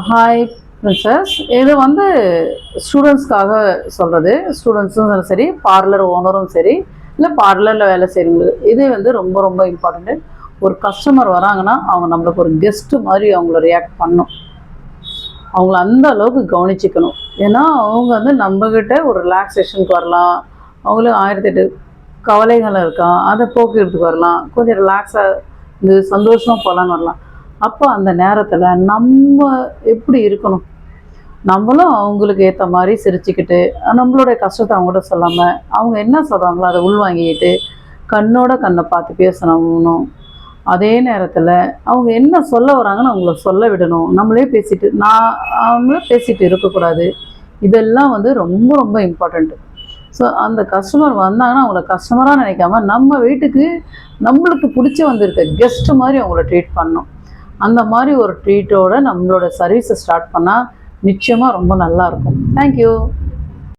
Hi princess. இது வந்து ஸ்டூடெண்ட்ஸ்க்காக சொல்கிறது. ஸ்டூடெண்ட்ஸும் சரி, பார்லர் ஓனரும் சரி, இல்லை பார்லரில் வேலை செய்கிறவங்களுக்கு இது வந்து ரொம்ப ரொம்ப இம்பார்ட்டண்ட்டு. ஒரு கஸ்டமர் வராங்கன்னா அவங்க நம்மளுக்கு ஒரு கெஸ்ட்டு மாதிரி அவங்கள ரியாக்ட் பண்ணணும். அவங்கள அந்த அளவுக்கு கவனிச்சிக்கணும். ஏன்னா அவங்க வந்து நம்மக்கிட்ட ஒரு ரிலாக்ஸேஷனுக்கு வரலாம். அவங்களுக்கு 1008 கவலைகள் இருக்கான், அதை போக்குறதுக்கு வரலாம். கொஞ்சம் ரிலாக்ஸாக இது சந்தோஷமாக போகலான்னு வரலாம். அப்போ அந்த நேரத்தில் நம்ம எப்படி இருக்கணும்? நம்மளும் அவங்களுக்கு ஏற்ற மாதிரி சிரிச்சுக்கிட்டு, நம்மளுடைய கஷ்டத்தை அவங்ககிட்ட சொல்லாமல், அவங்க என்ன சொல்கிறாங்களோ அதை உள்வாங்கிக்கிட்டு கண்ணோட கண்ணை பார்த்து பேசணும். அதே நேரத்தில் அவங்க என்ன சொல்ல வராங்கன்னு அவங்கள சொல்ல விடணும். நம்மளே பேசிகிட்டு இருக்கக்கூடாது. இதெல்லாம் வந்து ரொம்ப ரொம்ப இம்பார்ட்டண்ட்டு. ஸோ அந்த கஸ்டமர் வந்தாங்கன்னா அவங்கள கஸ்டமராக நினைக்காம நம்ம வீட்டுக்கு நம்மளுக்கு பிடிச்சி வந்திருக்க கெஸ்ட்டு மாதிரி அவங்கள ட்ரீட் பண்ணணும். அந்த மாதிரி ஒரு ட்ரீட்டோட நம்மளோட சர்வீஸை ஸ்டார்ட் பண்ணால் நிச்சயமாக ரொம்ப நல்லாயிருக்கும். தேங்க்யூ.